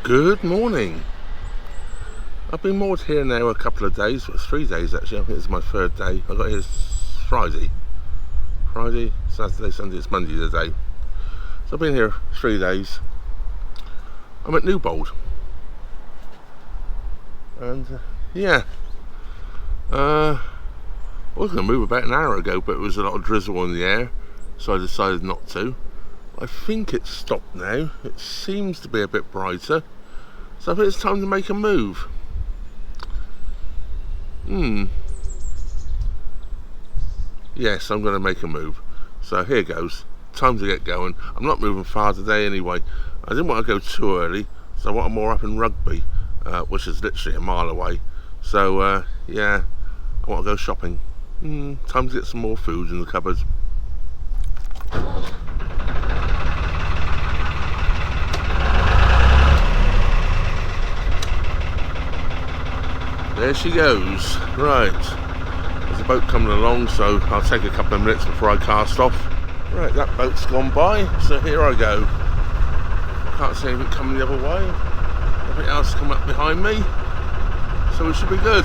Good morning. I've been moored here now a couple of days, well, 3 days actually. I think it's my third day. I got here Friday, Saturday, Sunday, it's Monday today. So I've been here 3 days. I'm at Newbold. And yeah, I was going to move about an hour ago, but it was a lot of drizzle in the air, so I decided not to. I think it's stopped now. It seems to be a bit brighter, so I think it's time to make a move. Yes, I'm going to make a move. So here goes. Time to get going. I'm not moving far today anyway. I didn't want to go too early, so I want more up in Rugby, which is literally a mile away. So yeah, I want to go shopping. Time to get some more food in the cupboard. There she goes. Right, there's a boat coming along, so I'll take a couple of minutes before I cast off. Right, that boat's gone by, so here I go. Can't see anything coming the other way. Nothing else come up behind me, so we should be good.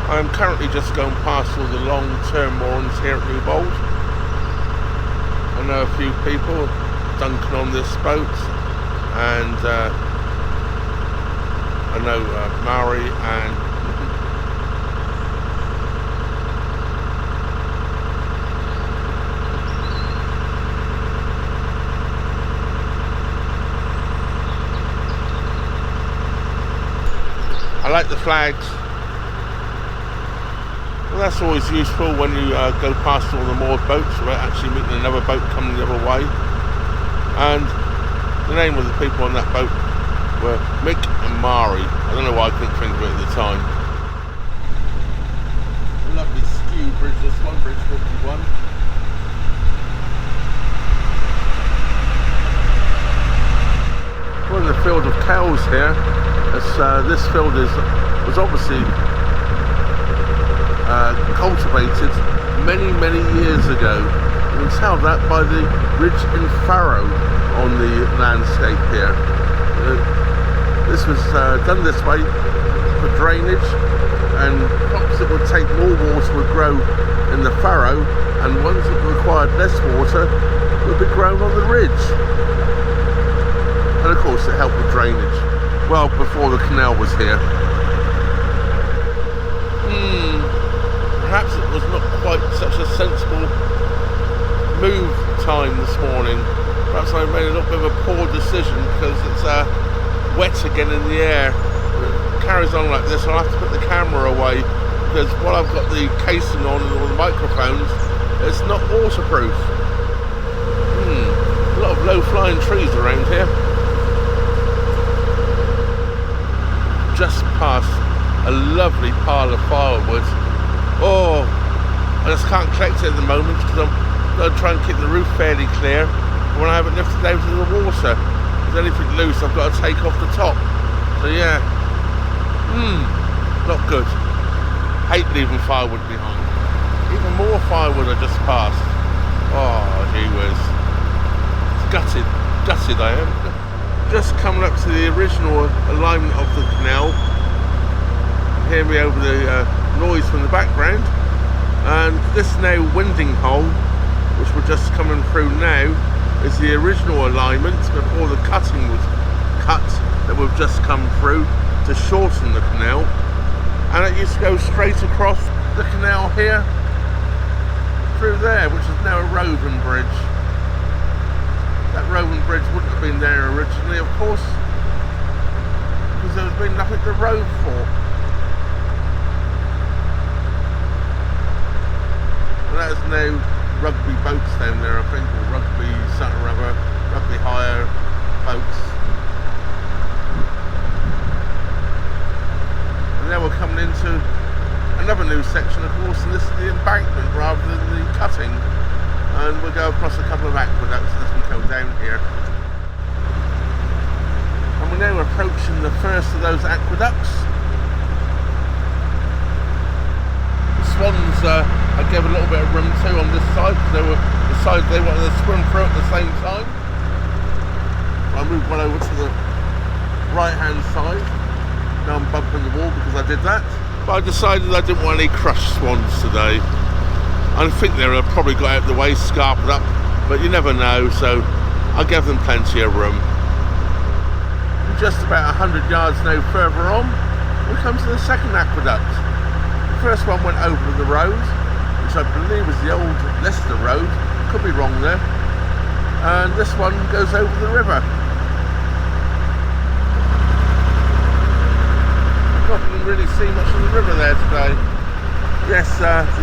I'm currently just going past all the long-term moorings here at Newbold. I know a few people dunking on this boat, and I know Maori and I like the flags. Well, that's always useful when you go past all the moored boats without actually meeting another boat coming the other way. And the name of the people on that boat were Mick and Mari. I don't know why I couldn't think of it at the time. A lovely skew bridge, this one, Bridge 51. We're in the field of cows here. This field was obviously cultivated many years ago. You can tell that by the ridge and furrow on the landscape here. This was done this way for drainage, and crops that would take more water would grow in the furrow, and ones that required less water would be grown on the ridge. And of course it helped with drainage. Well, before the canal was here. Perhaps it was not quite such a sensible move time this morning. Perhaps I made a little bit of a poor decision because it's wet again in the air. If it carries on like this, I'll have to put the camera away, because while I've got the casing on and all the microphones, it's not waterproof. A lot of low-flying trees around here. Just past a lovely pile of firewood. Oh, I just can't collect it at the moment because I'm going to try and keep the roof fairly clear. When I have it lifted out of the water, if there's anything loose, I've got to take off the top. So yeah, not good. Hate leaving firewood behind. Even more firewood I just passed. Oh, gee whiz. Gutted I am. Just coming up to the original alignment of the canal. Hear me over the noise from the background, and this now winding hole, which we're just coming through now, is the original alignment before the cutting was cut that we've just come through to shorten the canal, and it used to go straight across the canal here through there, which is now a roving bridge. That roving bridge wouldn't have been there originally, of course, because there has been nothing to rove for. That is now Rugby boats down there, I think, or Rugby something or other, Rugby hire boats. And now we're coming into another new section, of course, and this is the embankment rather than the cutting. And we'll go across a couple of aqueducts as we go down here. And we're now approaching the first of those aqueducts. The swans I gave a little bit of room to on this side because they were the side they wanted to swim through at the same time. I moved one over to the right hand side. Now I'm bumping the wall because I did that. But I decided I didn't want any crushed swans today. I think they were probably got out of the way, scarped up, but you never know, so I gave them plenty of room. Just about 100 yards now further on, we come to the second aqueduct. The first one went over the road, which I believe was the old Leicester Road, could be wrong there, and this one goes over the river. Not really see much of the river there today. Yes,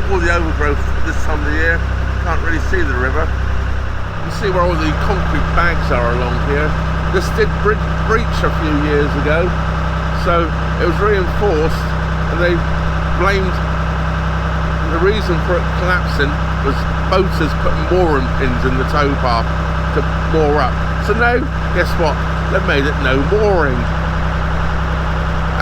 all the overgrowth this time of the year, can't really see the river. You see where all the concrete bags are along here. This did breach a few years ago, so it was reinforced, and they blamed the reason for it collapsing was boaters putting mooring pins in the tow path to moor up. So now, guess what? They've made it no mooring.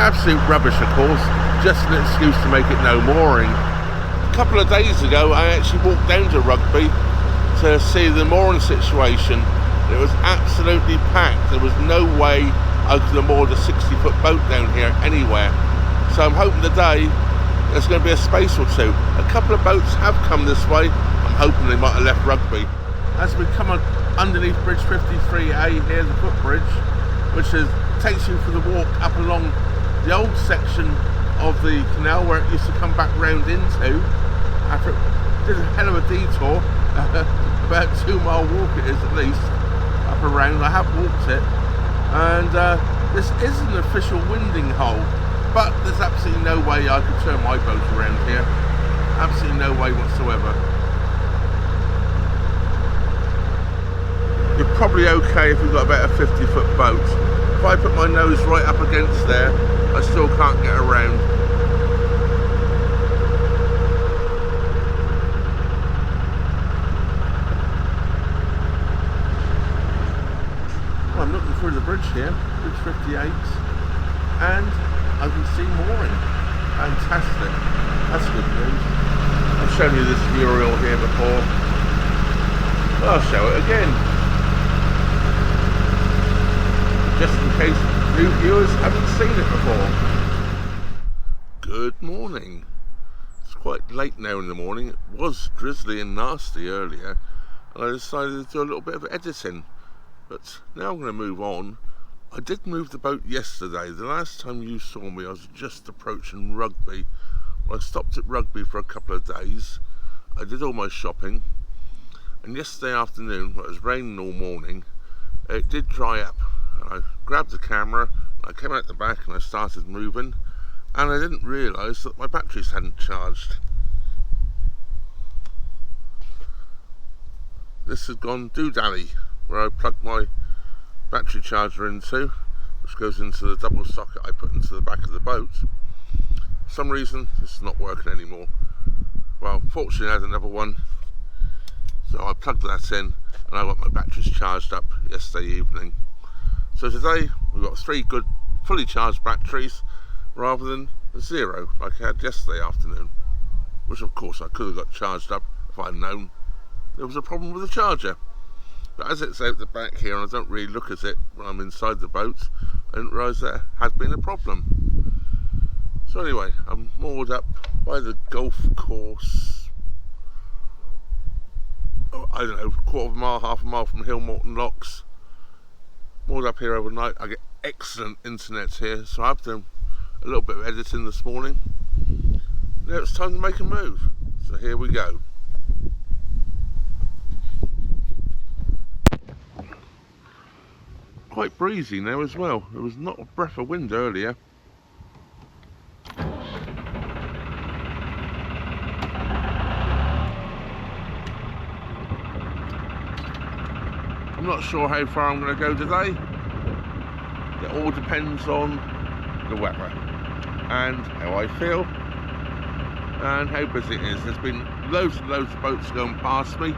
Absolute rubbish, of course, just an excuse to make it no mooring. A couple of days ago, I actually walked down to Rugby to see the mooring situation. It was absolutely packed. There was no way I could have moored a 60-foot boat down here anywhere. So I'm hoping today there's going to be a space or two. A couple of boats have come this way. I'm hoping they might have left Rugby. As we come underneath Bridge 53A here, the footbridge, which takes you for the walk up along the old section of the canal where it used to come back round into. After it did a hell of a detour, about 2 mile walk it is at least, up around. I have walked it, and this is an official winding hole, but there's absolutely no way I could turn my boat around here. Absolutely no way whatsoever. You're probably okay if you've got about a 50-foot boat. If I put my nose right up against there, I still can't get around. Well, I'm looking through the bridge here, Bridge 58, and I can see mooring. Fantastic. That's good news. I've shown you this mural here before. I'll show it again, just in case new viewers haven't seen it before. Good morning. It's quite late now in the morning. It was drizzly and nasty earlier, and I decided to do a little bit of editing, but now I'm going to move on. I did move the boat yesterday. The last time you saw me I was just approaching Rugby. I stopped at Rugby for a couple of days. I did all my shopping, and yesterday afternoon, it was raining all morning, it did dry up. I grabbed the camera, I came out the back and I started moving, and I didn't realise that my batteries hadn't charged. This had gone doo-dally, where I plugged my battery charger into, which goes into the double socket I put into the back of the boat. For some reason it's not working anymore. Well, fortunately I had another one, so I plugged that in and I got my batteries charged up yesterday evening. So today we've got 3 good fully charged batteries rather than 0 like I had yesterday afternoon, which of course I could have got charged up if I'd known there was a problem with the charger. But as it's out the back here and I don't really look at it when I'm inside the boat, I didn't realise there had been a problem. So anyway, I'm moored up by the golf course, I don't know, quarter of a mile, half a mile from Hillmorton locks. Moored up here overnight. I get excellent internet here, so I've done a little bit of editing this morning. Now it's time to make a move, so here we go. Quite breezy now as well. There was not a breath of wind earlier. I'm not sure how far I'm going to go today. It all depends on the weather and how I feel and how busy it is. There's been loads and loads of boats going past me,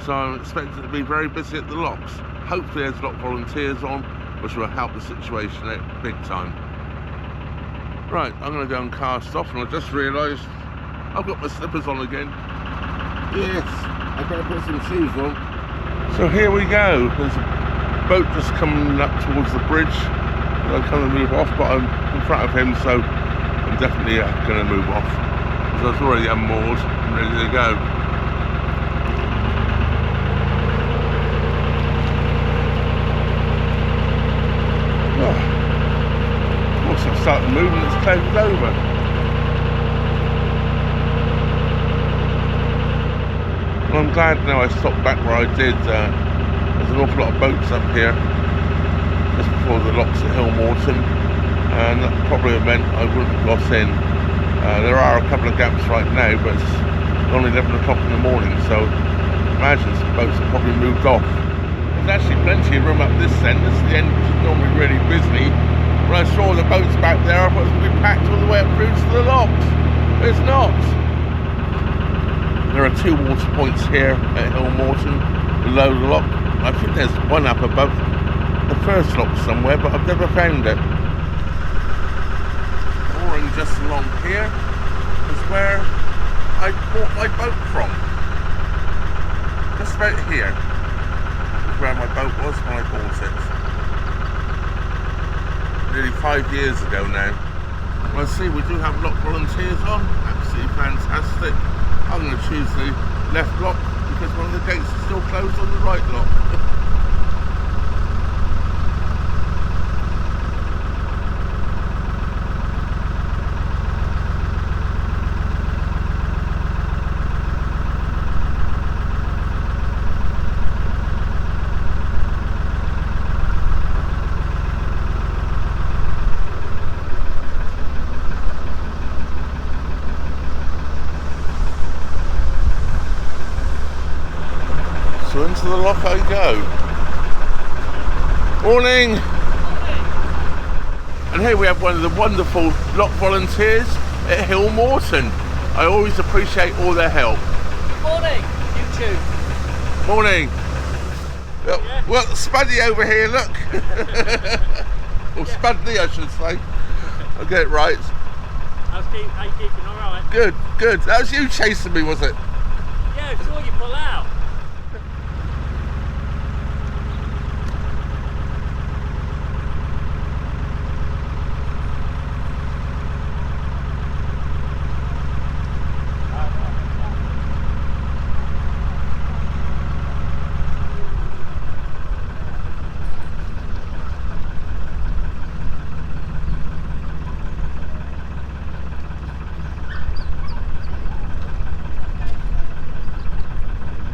so I'm expecting to be very busy at the locks. Hopefully there's a lot of volunteers on which will help the situation out big time. Right, I'm going to go and cast off, and I just realised I've got my slippers on again. Yes, I better put some shoes on. So here we go. There's a boat just coming up towards the bridge. I'm going to move off, but I'm in front of him, so I'm definitely going to move off. Because I was already unmoored and ready to go. Oh. Once I start moving, it's closed over. Well, I'm glad now I stopped back where I did. There's an awful lot of boats up here just before the locks at Hillmorton, and that probably meant I wouldn't have got in. There are a couple of gaps right now, but it's only 11 o'clock in the morning, so imagine some boats have probably moved off. There's actually plenty of room up this end. This is the end, which is normally really busy. When I saw the boats back there, I thought it was going to be packed all the way up through to the locks. But it's not. There are 2 water points here at Hillmorton below the lock. I think there's one up above the first lock somewhere, but I've never found it. Mooring just along here is where I bought my boat from. Just about here is where my boat was when I bought it. Nearly 5 years ago now. Well, I see we do have lock volunteers on. Absolutely fantastic. I'm going to choose the left lock because one of the gates is still closed on the right lock. Into the lock I go. Morning! Morning! And here we have one of the wonderful lock volunteers at Hillmorton. I always appreciate all their help. Good morning, YouTube. Morning! Yeah. Well, Spuddy over here, look! Or Spudley, I should say. I'll get it right. How you keeping? Alright? Good, good. That was you chasing me, was it? Yeah, I saw you pull out.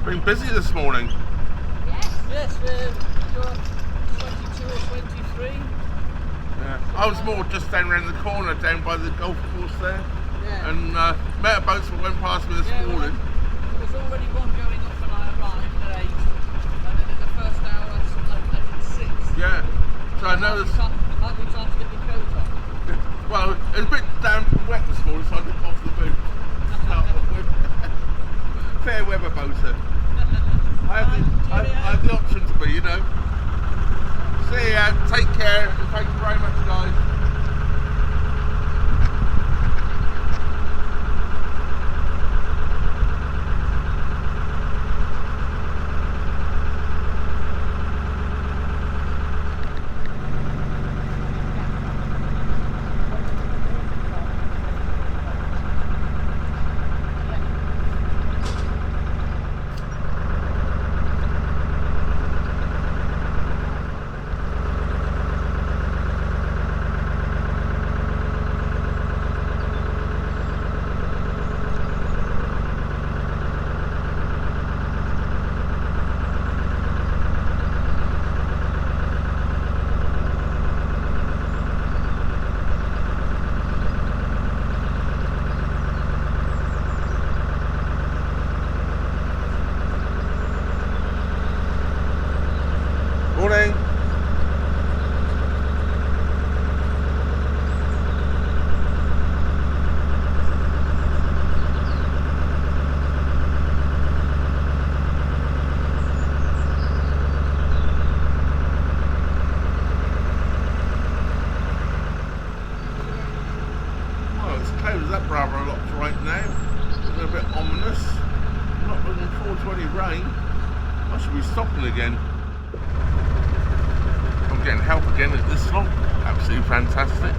Been busy this morning. Yes, we're 22 or 23. Yeah. I was more just down around the corner, down by the golf course there. Yeah. And met a boat that went past me this morning. There was already one going off when I arrived at 8. And then in the first hour I did 6. Yeah. So I know there's... Hardly time to get my coat on. Well, it was a bit damp and wet this morning, so I took off the boot. Start off with. Fair weather boater. I have the option to be, you know. See ya, take care, and thank you very much, guys. forward to any rain. I should be stopping again. I'm getting help again at this slot. Absolutely fantastic.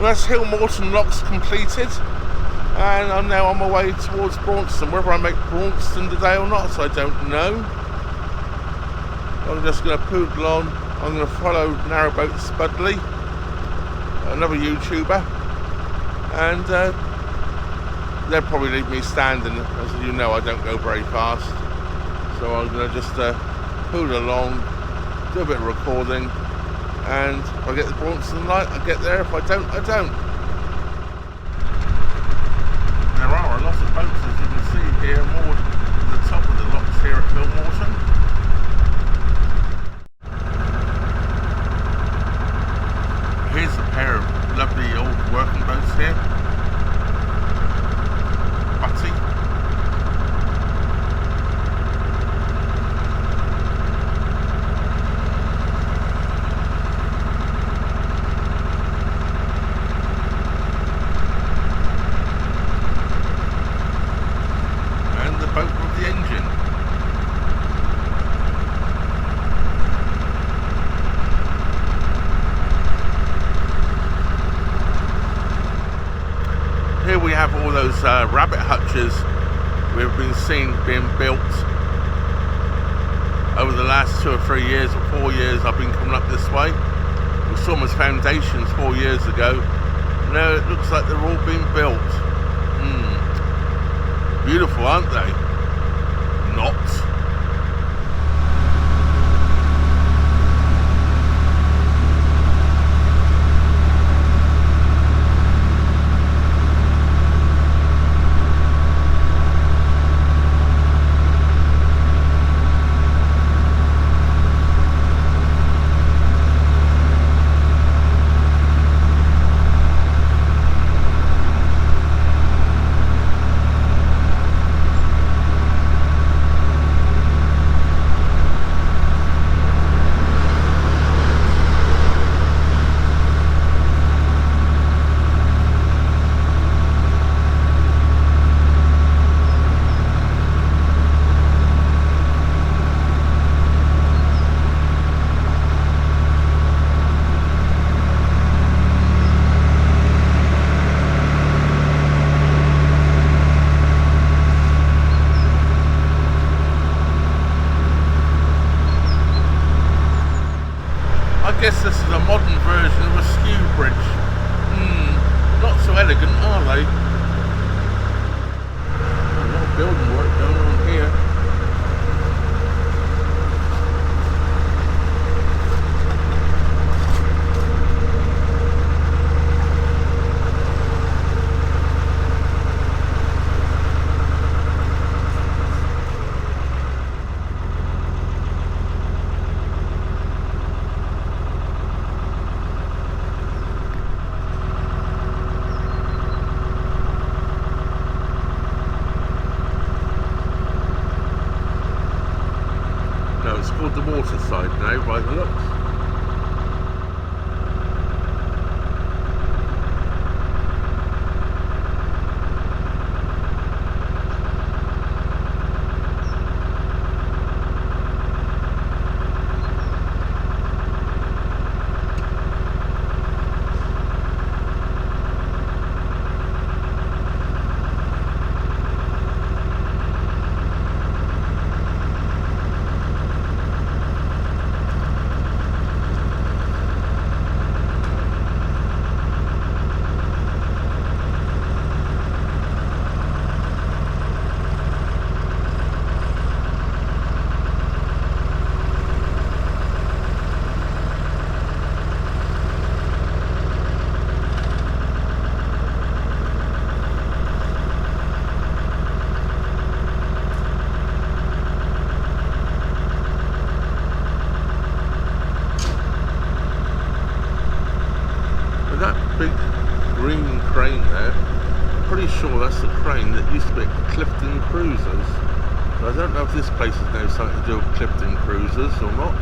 That's Hillmorton locks completed, and I'm now on my way towards Braunstun. Whether I make Braunstun today or not, I don't know. I'm just going to poodle on. I'm going to follow Narrowboat Spudley, another YouTuber, and they'll probably leave me standing. As you know, I don't go very fast, so I'm going to just poodle along, do a bit of recording. And if I get the Braunstun light, I get there. If I don't, I don't. There are a lot of boats, as you can see here, moored to the top of the locks here at Hillmorton. Here's a pair of lovely old working boats here. Butty. Here we have all those rabbit hutches we've been seeing being built over the last 2 or 3 years or 4 years. I've been coming up this way. We saw them as foundations 4 years ago. Now it looks like they're all being built. Beautiful, aren't they? Not. I guess this is a modern version of a skew bridge. Not so elegant, are they? A lot of building work going on here. It's called the water side now by the looks. big green crane there. I'm pretty sure that's the crane that used to be at Clifton Cruisers. But I don't know if this place is now something to do with Clifton Cruisers or not.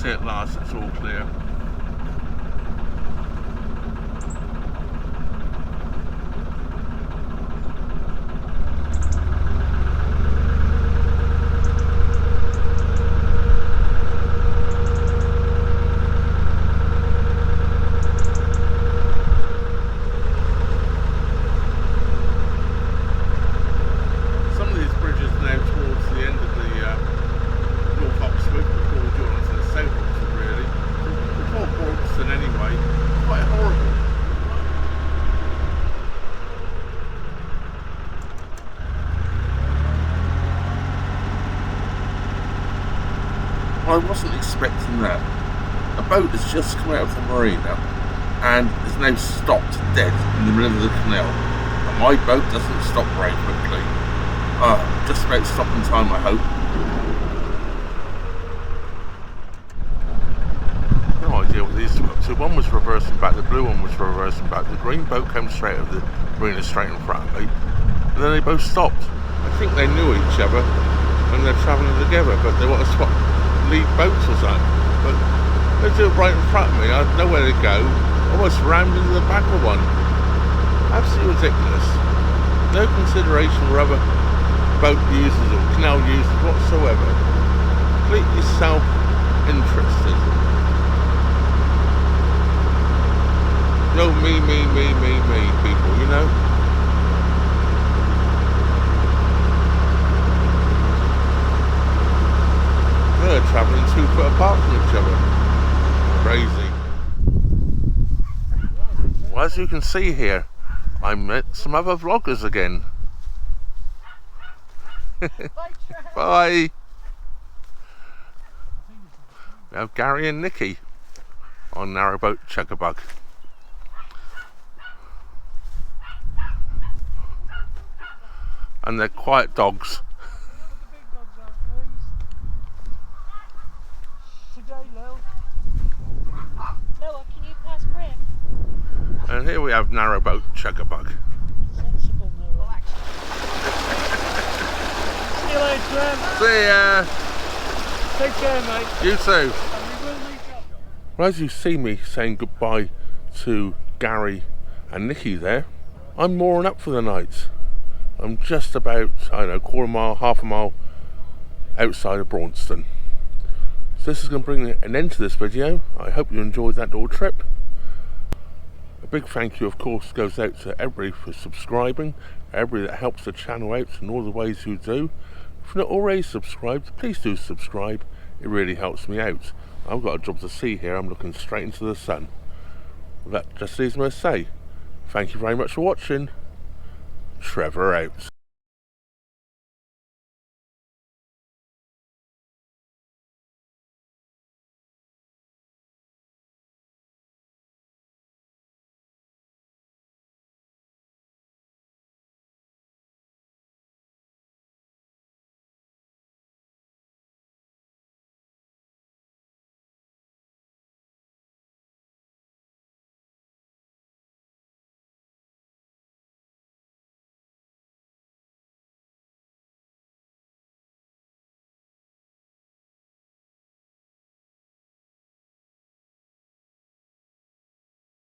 At last, it's all clear. Some of these bridges now towards the end of the North Oxford before we join onto the South Oxford, really. Before Braunston anyway. Quite horrible. I wasn't expecting that. A boat has just come out of the marina and is now stopped dead in the middle of the canal. And my boat doesn't stop very quickly. Just about stopping time, I hope. No idea what these two were up to. One was reversing back, the blue one was reversing back. The green boat came straight out of the marina straight in front of me. And then they both stopped. I think they knew each other and they're travelling together, but they want to swap lead boats or something. But they do it right in front of me. I had nowhere to go. Almost rammed into the back of one. Absolutely ridiculous. No consideration for other boat users or canal users whatsoever. Completely self-interested. No me, people, you know? They're travelling 2 foot apart from each other. Crazy. Well, as you can see here, I met some other vloggers again. Bye. We have Gary and Nikki on Narrowboat Chugabug. And they're quiet dogs. And here we have Narrowboat Chugabug. Sensible narrow. See you later, Trev. See ya. Take care, mate. You too. And we will meet up. Well, as you see me saying goodbye to Gary and Nikki there, I'm mooring up for the night. I'm just about, I don't know, quarter mile, half a mile outside of Braunstun. So this is going to bring an end to this video. I hope you enjoyed that little trip. A big thank you, of course, goes out to everybody for subscribing, everybody that helps the channel out in all the ways you do. If you're not already subscribed, please do subscribe. It really helps me out. I've got a job to see here. I'm looking straight into the sun. Well, that just leaves me to say, thank you very much for watching. Trevor out.